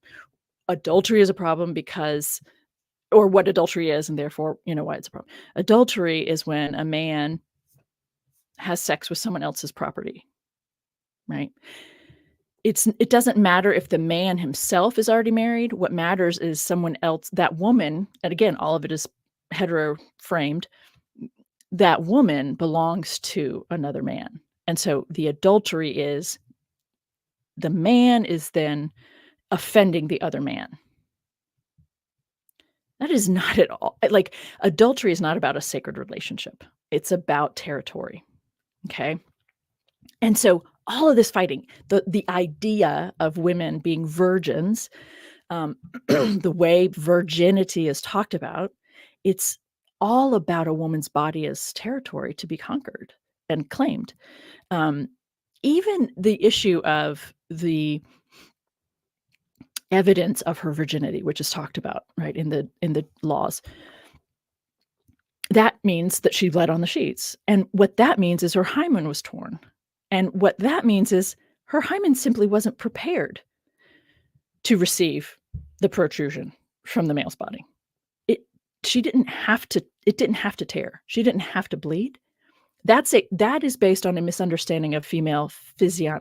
Adultery is a problem because, or what adultery is, and therefore, why it's a problem. Adultery is when a man has sex with someone else's property, right? It doesn't matter if the man himself is already married. What matters is someone else, that woman, and again, all of it is hetero framed, that woman belongs to another man. And so the adultery is the man is then offending the other man. That is not at all, like, adultery is not about a sacred relationship. It's about territory. Okay. And so all of this fighting, the idea of women being virgins, the way virginity is talked about, it's all about a woman's body as territory to be conquered and claimed. Even the issue of the evidence of her virginity, which is talked about, right, in the laws, that means that she bled on the sheets. And what that means is her hymen was torn. And what that means is her hymen simply wasn't prepared to receive the protrusion from the male's body. It didn't have to tear. She didn't have to bleed. That is based on a misunderstanding of female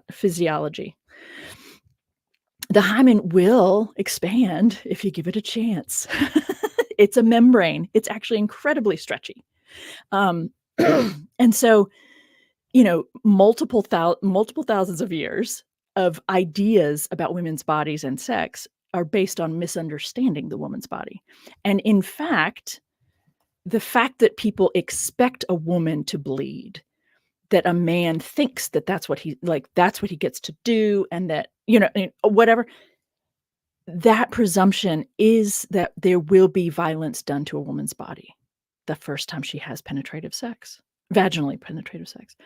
physiology. The hymen will expand if you give it a chance. It's a membrane. It's actually incredibly stretchy. And so, multiple thousands of years of ideas about women's bodies and sex are based on misunderstanding the woman's body. And in fact, the fact that people expect a woman to bleed, that a man thinks that that's what he gets to do, and that, whatever, that presumption is that there will be violence done to a woman's body the first time she has vaginally penetrative sex.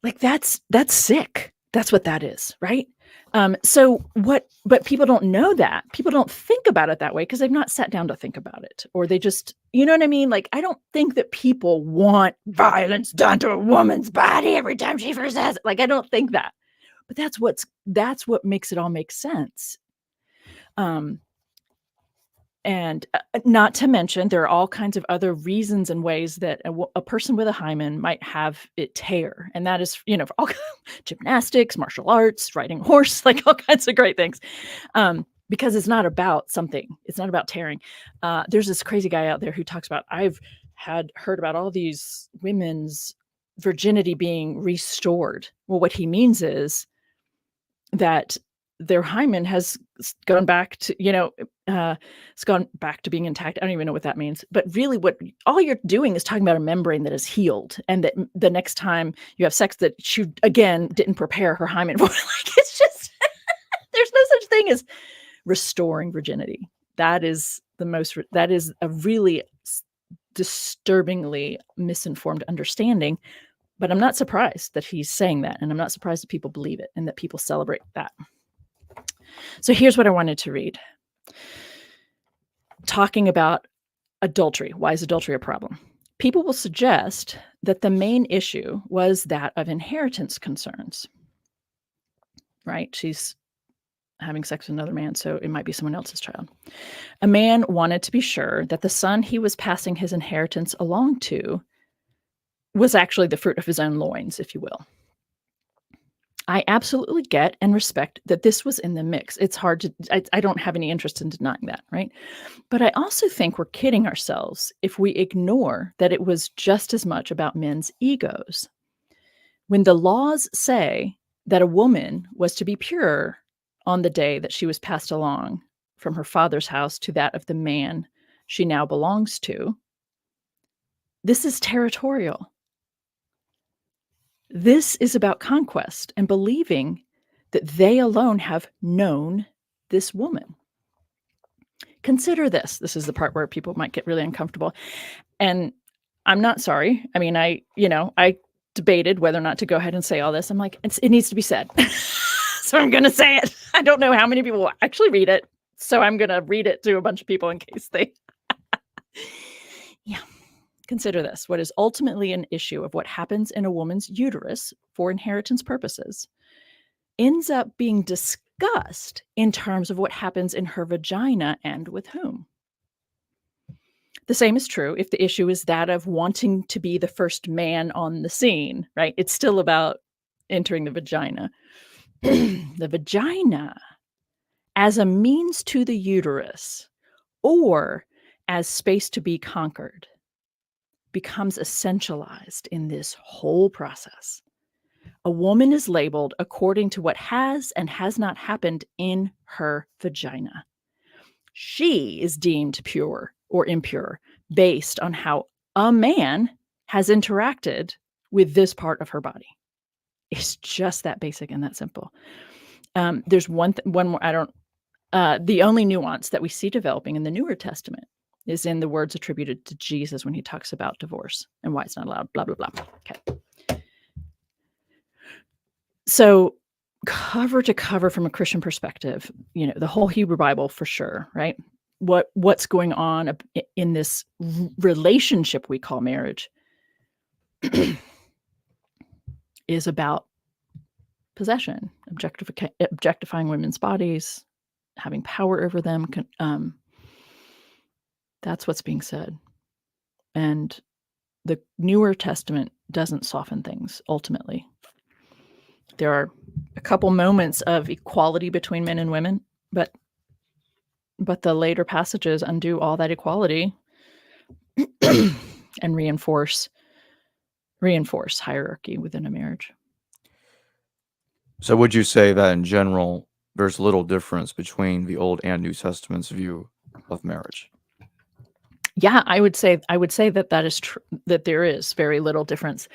Like, that's sick. That's what that is, right? But people don't know that. People don't think about it that way because they've not sat down to think about it, or they just, you know what I mean? Like, I don't think that people want violence done to a woman's body every time she first has it. Like, I don't think that. But that's what makes it all make sense. And not to mention, there are all kinds of other reasons and ways that a person with a hymen might have it tear. And that is, for all gymnastics, martial arts, riding a horse, like all kinds of great things. Because it's not about something. It's not about tearing. There's this crazy guy out there who talks about, I've heard about all these women's virginity being restored. Well, what he means is that their hymen has gone back to, it's gone back to being intact. I don't even know what that means. But really, all you're doing is talking about a membrane that is healed, and that the next time you have sex, that she again didn't prepare her hymen for. Like, it's just there's no such thing as restoring virginity. That is a really disturbingly misinformed understanding. But I'm not surprised that he's saying that, and I'm not surprised that people believe it and that people celebrate that. So here's what I wanted to read. Talking about adultery. Why is adultery a problem? People will suggest that the main issue was that of inheritance concerns. Right? She's having sex with another man, so it might be someone else's child. A man wanted to be sure that the son he was passing his inheritance along to was actually the fruit of his own loins, if you will. I absolutely get and respect that this was in the mix. It's hard to, I don't have any interest in denying that, right? But I also think we're kidding ourselves if we ignore that it was just as much about men's egos. When the laws say that a woman was to be pure on the day that she was passed along from her father's house to that of the man she now belongs to, This is territorial. This is about conquest and believing that they alone have known this woman. Consider this. This is the part where people might get really uncomfortable. And I'm not sorry. I mean, I debated whether or not to go ahead and say all this. I'm like, it needs to be said. So I'm going to say it. I don't know how many people will actually read it. So I'm going to read it to a bunch of people in case they. Yeah. Consider this. What is ultimately an issue of what happens in a woman's uterus for inheritance purposes ends up being discussed in terms of what happens in her vagina and with whom. The same is true if the issue is that of wanting to be the first man on the scene, right? It's still about entering the vagina. The vagina as a means to the uterus or as space to be conquered becomes essentialized in this whole process. A woman is labeled according to what has and has not happened in her vagina. She is deemed pure or impure based on how a man has interacted with this part of her body. It's just that basic and that simple. There's one more. The only nuance that we see developing in the Newer Testament is in the words attributed to Jesus when he talks about divorce and why it's not allowed. Blah blah blah. Okay. So cover to cover from a Christian perspective, the whole Hebrew Bible for sure, right? What's going on in this relationship we call marriage is about possession, objectifying women's bodies, having power over them. That's what's being said. And the Newer Testament doesn't soften things ultimately. There are a couple moments of equality between men and women, but the later passages undo all that equality and reinforce hierarchy within a marriage. So would you say that in general, there's little difference between the Old and New Testament's view of marriage? Yeah, I would say that is true, that there is very little difference.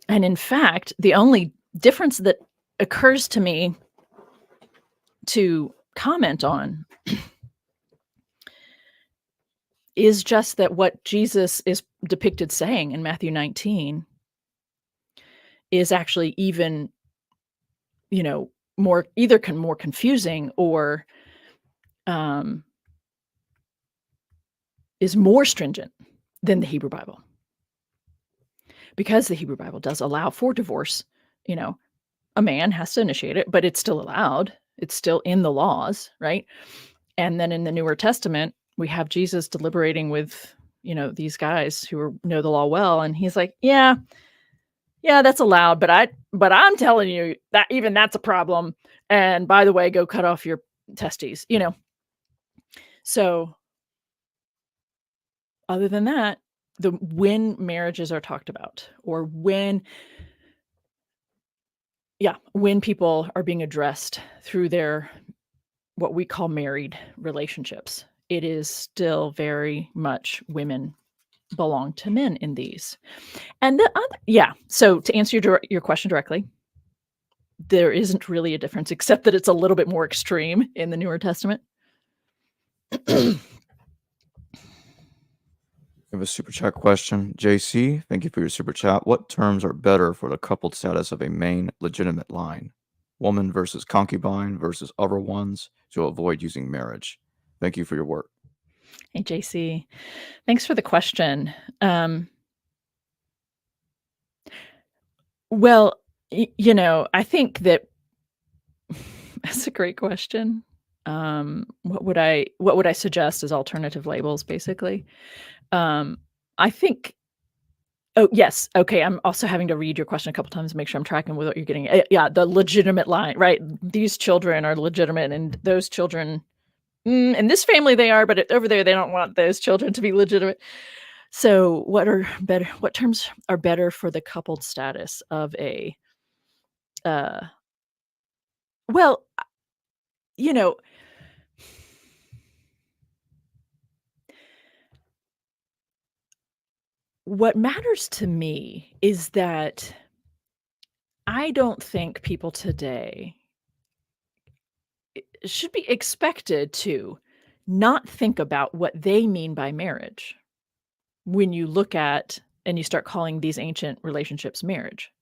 And in fact, the only difference that occurs to me to comment on is just that what Jesus is depicted saying in Matthew 19 is actually even, more confusing or is more stringent than the Hebrew Bible. Because the Hebrew Bible does allow for divorce, a man has to initiate it, but it's still allowed. It's still in the laws, right? And then in the Newer Testament, we have Jesus deliberating with, these guys who know the law well, and he's like, yeah, that's allowed, but I'm telling you that even that's a problem. And by the way, go cut off your testes, So other than that, when marriages are talked about or when people are being addressed through their what we call married relationships, it is still very much women belong to men in these. And the other, so to answer your question directly, there isn't really a difference except that it's a little bit more extreme in the Newer Testament. We have a super chat question. JC, thank you for your super chat. What terms are better for the coupled status of a main legitimate line? Woman versus concubine versus other ones to avoid using marriage. Thank you for your work. Hey, JC. Thanks for the question. Well, I think that that's a great question. What would I suggest as alternative labels, basically? I think. Oh, yes. Okay. I'm also having to read your question a couple times to make sure I'm tracking with what you're getting. Yeah, the legitimate line, right? These children are legitimate, and those children, in this family they are, but over there they don't want those children to be legitimate. So, what terms are better for the coupled status of a? Well, you know, what matters to me is that I don't think people today should be expected to not think about what they mean by marriage when you look at and you start calling these ancient relationships marriage.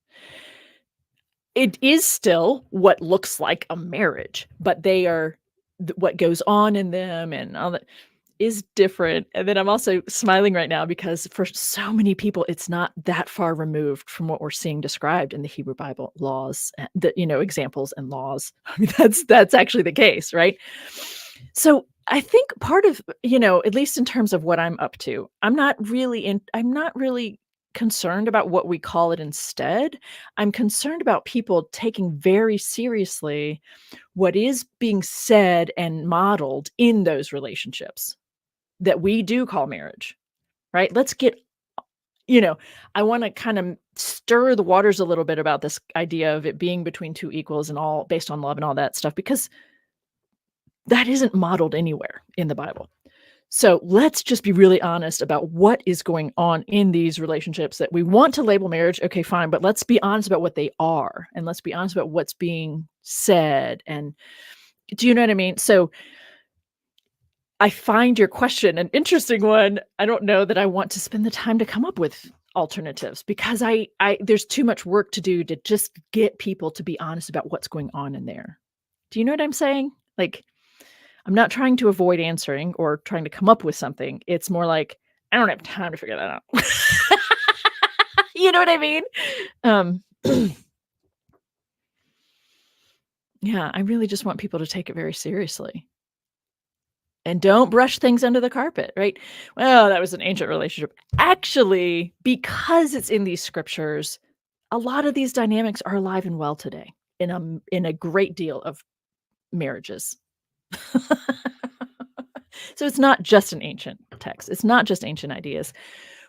It is still what looks like a marriage, but they are what goes on in them and all that is different. And then I'm also smiling right now because for so many people, it's not that far removed from what we're seeing described in the Hebrew Bible laws, examples and laws. I mean, that's actually the case, right? So I think part of, at least in terms of what I'm up to, I'm not really concerned about what we call it instead. I'm concerned about people taking very seriously what is being said and modeled in those relationships that we do call marriage, right? Let's get, I want to kind of stir the waters a little bit about this idea of it being between two equals and all based on love and all that stuff, because that isn't modeled anywhere in the Bible. So let's just be really honest about what is going on in these relationships that we want to label marriage. Okay, fine. But let's be honest about what they are. And let's be honest about what's being said. And do you know what I mean? So I find your question an interesting one. I don't know that I want to spend the time to come up with alternatives because I there's too much work to do to just get people to be honest about what's going on in there. Do you know what I'm saying? Like, I'm not trying to avoid answering or trying to come up with something. It's more like, I don't have time to figure that out. You know what I mean? Yeah, I really just want people to take it very seriously. And don't brush things under the carpet, right? Well, that was an ancient relationship. Actually, because it's in these scriptures, a lot of these dynamics are alive and well today in a great deal of marriages. So it's not just an ancient text. It's not just ancient ideas.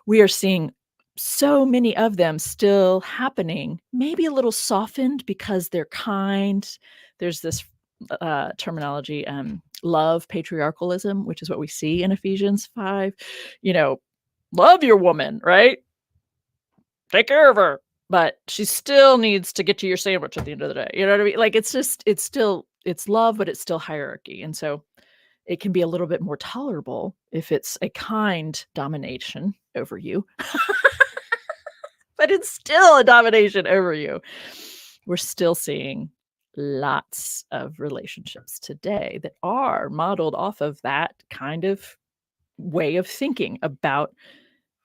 We are seeing so many of them still happening, maybe a little softened because they're kind. There's this terminology, love patriarchalism, which is what we see in Ephesians 5. Love your woman, right? Take care of her. But she still needs to get to your sandwich at the end of the day. You know what I mean? Like, it's love, but it's still hierarchy. And so it can be a little bit more tolerable if it's a kind domination over you, but it's still a domination over you. We're still seeing lots of relationships today that are modeled off of that kind of way of thinking about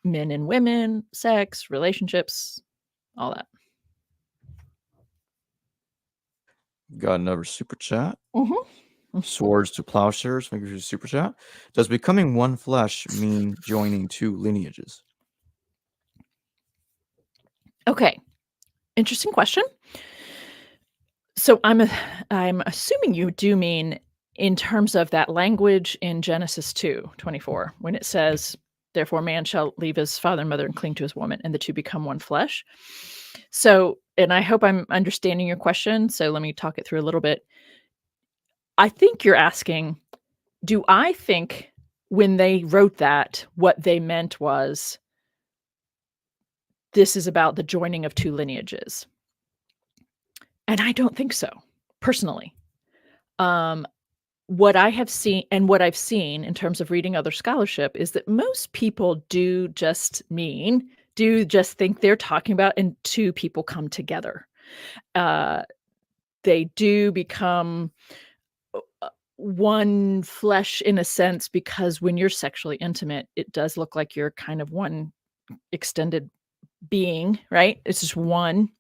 men and women, sex, relationships, all that. Got another super chat. Mm-hmm. Swords to plowshares. Thank you for your super chat. Does becoming one flesh mean joining two lineages? Okay. Interesting question. So I'm assuming you do mean in terms of that language in Genesis 2:24, when it says, therefore man shall leave his father and mother and cling to his woman, and the two become one flesh. So, and I hope I'm understanding your question. So let me talk it through a little bit. I think you're asking, do I think when they wrote that, what they meant was this is about the joining of two lineages? And I don't think so, personally. What I have seen and what I've seen in terms of reading other scholarship is that most people do just think they're talking about and two people come together. They do become one flesh in a sense, because when you're sexually intimate, it does look like you're kind of one extended being, right? It's just one,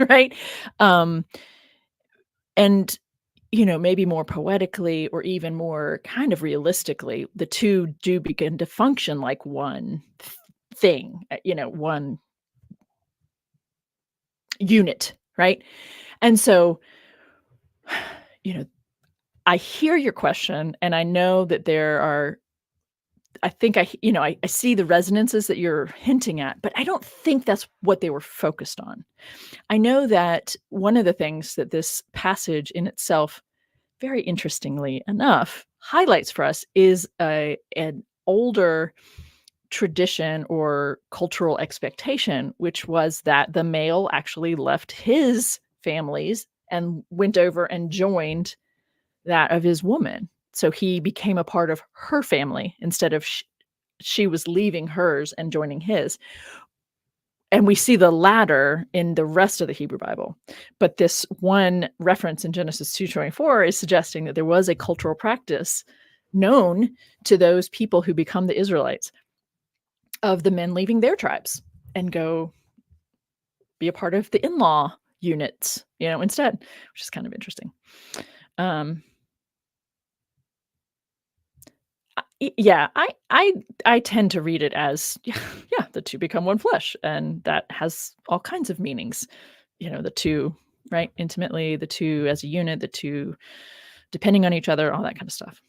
right? And maybe more poetically or even more kind of realistically, the two do begin to function like one thing, one unit, right? And so, I hear your question, and I know that there are, I think I see the resonances that you're hinting at, but I don't think that's what they were focused on. I know that one of the things that this passage in itself, very interestingly enough, highlights for us is an older tradition or cultural expectation, which was that the male actually left his families and went over and joined that of his woman. So he became a part of her family instead of she was leaving hers and joining his. And we see the latter in the rest of the Hebrew Bible. But this one reference in Genesis 2:24 is suggesting that there was a cultural practice known to those people who become the Israelites of the men leaving their tribes and go be a part of the in-law units, instead, which is kind of interesting. Yeah, I tend to read it as, yeah, the two become one flesh, and that has all kinds of meanings. The two, right? Intimately, the two as a unit, the two depending on each other, all that kind of stuff.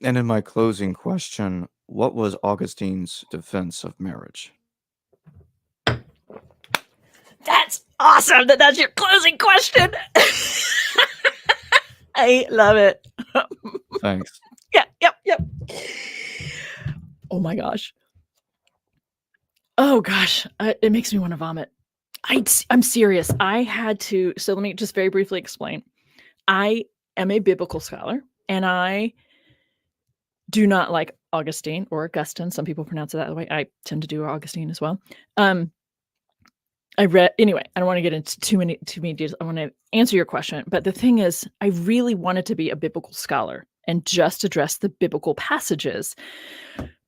And in my closing question, what was Augustine's defense of marriage? That's awesome that that's your closing question. I love it. Thanks. Yeah, yep. Oh my gosh. Oh gosh, it makes me want to vomit. I'm serious. I had to, so let me just very briefly explain. I am a biblical scholar, and I do not like Augustine or Augustine. Some people pronounce it that way. I tend to do Augustine as well. Anyway, I don't want to get into too many details. I want to answer your question. But the thing is, I really wanted to be a biblical scholar and just address the biblical passages.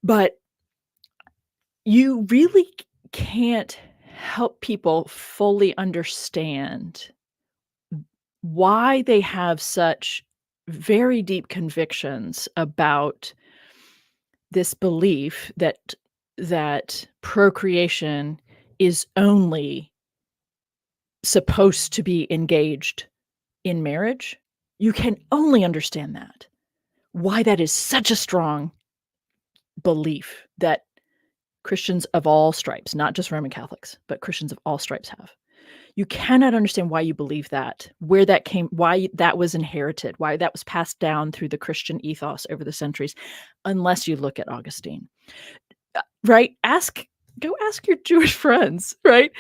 But you really can't help people fully understand why they have such very deep convictions about this belief that procreation is only supposed to be engaged in marriage. You can only understand that. Why that is such a strong belief that Christians of all stripes, not just Roman Catholics, but Christians of all stripes have. You cannot understand why you believe that, where that came, why that was inherited, why that was passed down through the Christian ethos over the centuries, unless you look at Augustine. Right? Go ask your Jewish friends, right?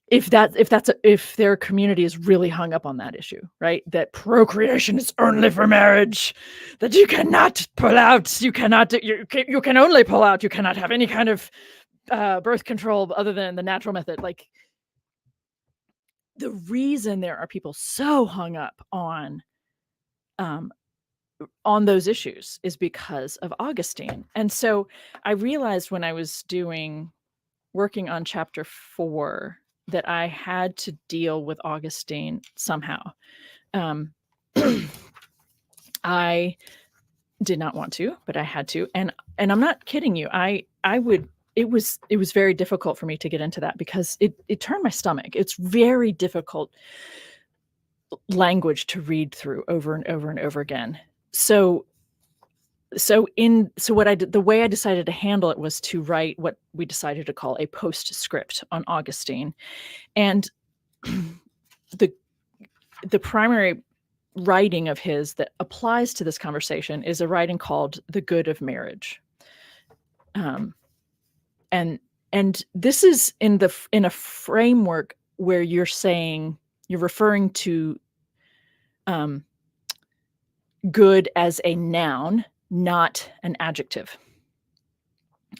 If their community is really hung up on that issue, right? That procreation is only for marriage, that you cannot pull out, you can only pull out, you cannot have any kind of birth control other than the natural method. Like, the reason there are people so hung up on those issues is because of Augustine. And so I realized when I was working on chapter 4 that I had to deal with Augustine somehow. I did not want to, but I had to. And I'm not kidding you. It was very difficult for me to get into that because it turned my stomach. It's very difficult language to read through over and over and over again. So what I did, the way I decided to handle it was to write what we decided to call a postscript on Augustine. And the primary writing of his that applies to this conversation is a writing called The Good of Marriage. And this is in a framework where you're referring to good as a noun, not an adjective,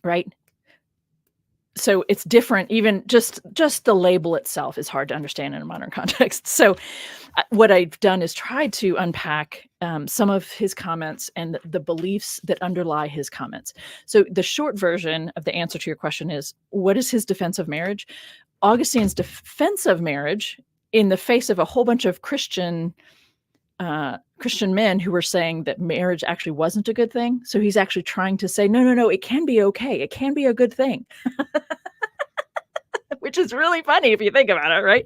right? So it's different. Even just the label itself is hard to understand in a modern context. So what I've done is tried to unpack some of his comments and the beliefs that underlie his comments. So the short version of the answer to your question is, what is his defense of marriage? Augustine's defense of marriage in the face of a whole bunch of Christian men who were saying that marriage actually wasn't a good thing. So he's actually trying to say, no, it can be okay. It can be a good thing. Which is really funny if you think about it, right?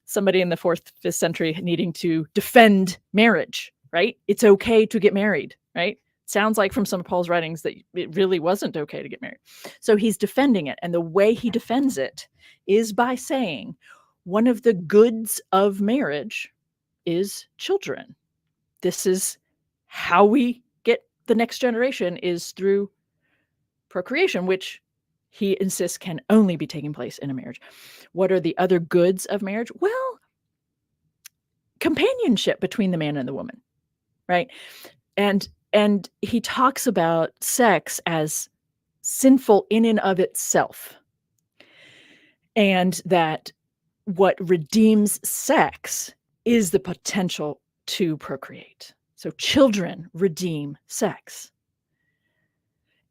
Somebody in the 4th, 5th century needing to defend marriage, right? It's okay to get married, right? Sounds like from some of Paul's writings that it really wasn't okay to get married. So he's defending it. And the way he defends it is by saying one of the goods of marriage is children. This is how we get the next generation is through procreation, which he insists can only be taking place in a marriage. What are the other goods of marriage? Well, companionship between the man and the woman, right? And he talks about sex as sinful in and of itself, and that what redeems sex is the potential to procreate. So children redeem sex.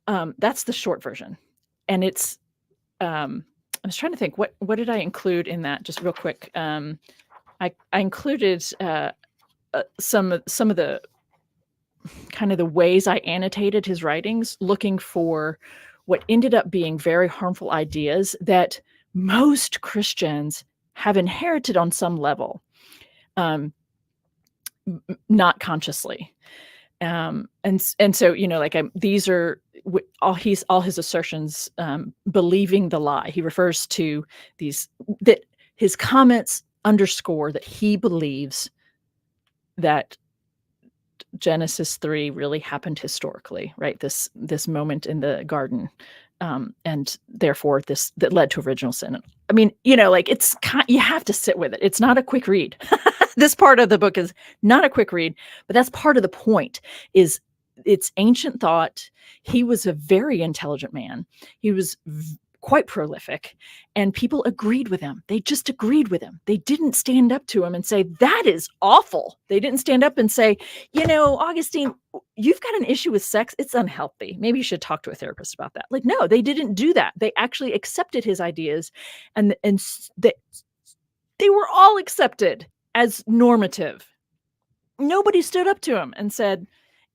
That's the short version. And it's, I was trying to think, what did I include in that? Just real quick. I included some of the kind of the ways I annotated his writings, looking for what ended up being very harmful ideas that most Christians have inherited on some level, not consciously. And so, like these are all his assertions, believing the lie. He refers to these, that his comments underscore that he believes that Genesis 3 really happened historically, right? This moment in the garden, and therefore that led to original sin. I mean, it's you have to sit with it. It's not a quick read. This part of the book is not a quick read, but that's part of the point. Is it's ancient thought. He was a very intelligent man. He was quite prolific, and people agreed with him. They just agreed with him. They didn't stand up to him and say, that is awful. They didn't stand up and say, Augustine, you've got an issue with sex. It's unhealthy. Maybe you should talk to a therapist about that. Like, no, they didn't do that. They actually accepted his ideas, and they were all accepted as normative. Nobody stood up to him and said,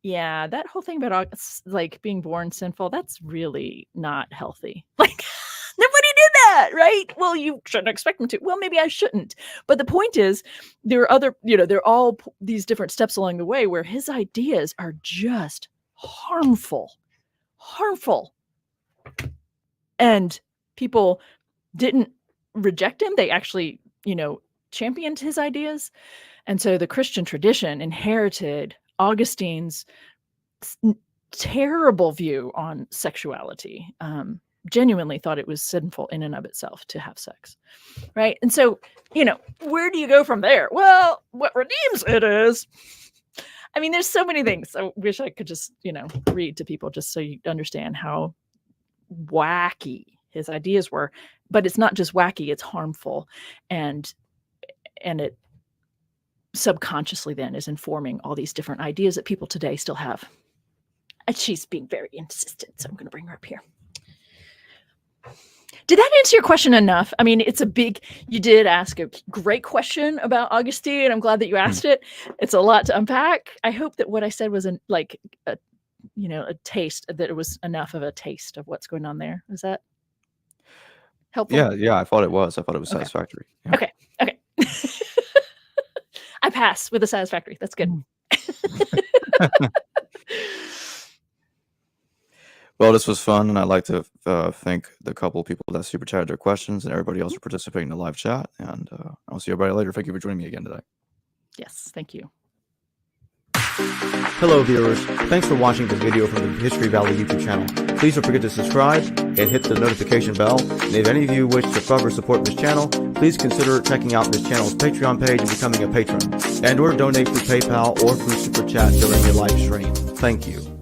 yeah, that whole thing about like being born sinful, that's really not healthy. Like, nobody did that, right? Well, you shouldn't expect them to. Well, maybe I shouldn't. But the point is, there are other, there are all these different steps along the way where his ideas are just harmful. And people didn't reject him. They actually, championed his ideas. And so the Christian tradition inherited Augustine's terrible view on sexuality, genuinely thought it was sinful in and of itself to have sex, right? And so, where do you go from there? Well, what redeems it is, I mean, there's so many things. I wish I could just, read to people just so you understand how wacky his ideas were. But it's not just wacky, it's harmful. And it subconsciously then is informing all these different ideas that people today still have. And she's being very insistent, so I'm going to bring her up here. Did that answer your question enough? I mean, you did ask a great question about Augustine. I'm glad that you asked it. It's a lot to unpack. I hope that what I said was a taste, that it was enough of a taste of what's going on there. Is that helpful? Yeah, I thought it was. Satisfactory. Yeah. Okay. I pass with a satisfactory. That's good. Well, this was fun, and I'd like to thank the couple of people that super chatted their questions and everybody else for participating in the live chat. And I'll see everybody later. Thank you for joining me again today. Yes, thank you. Hello viewers, thanks for watching this video from the History Valley YouTube channel. Please don't forget to subscribe and hit the notification bell. And if any of you wish to further support this channel, please consider checking out this channel's Patreon page and becoming a patron, and or donate through PayPal or through Super Chat during your live stream. Thank you.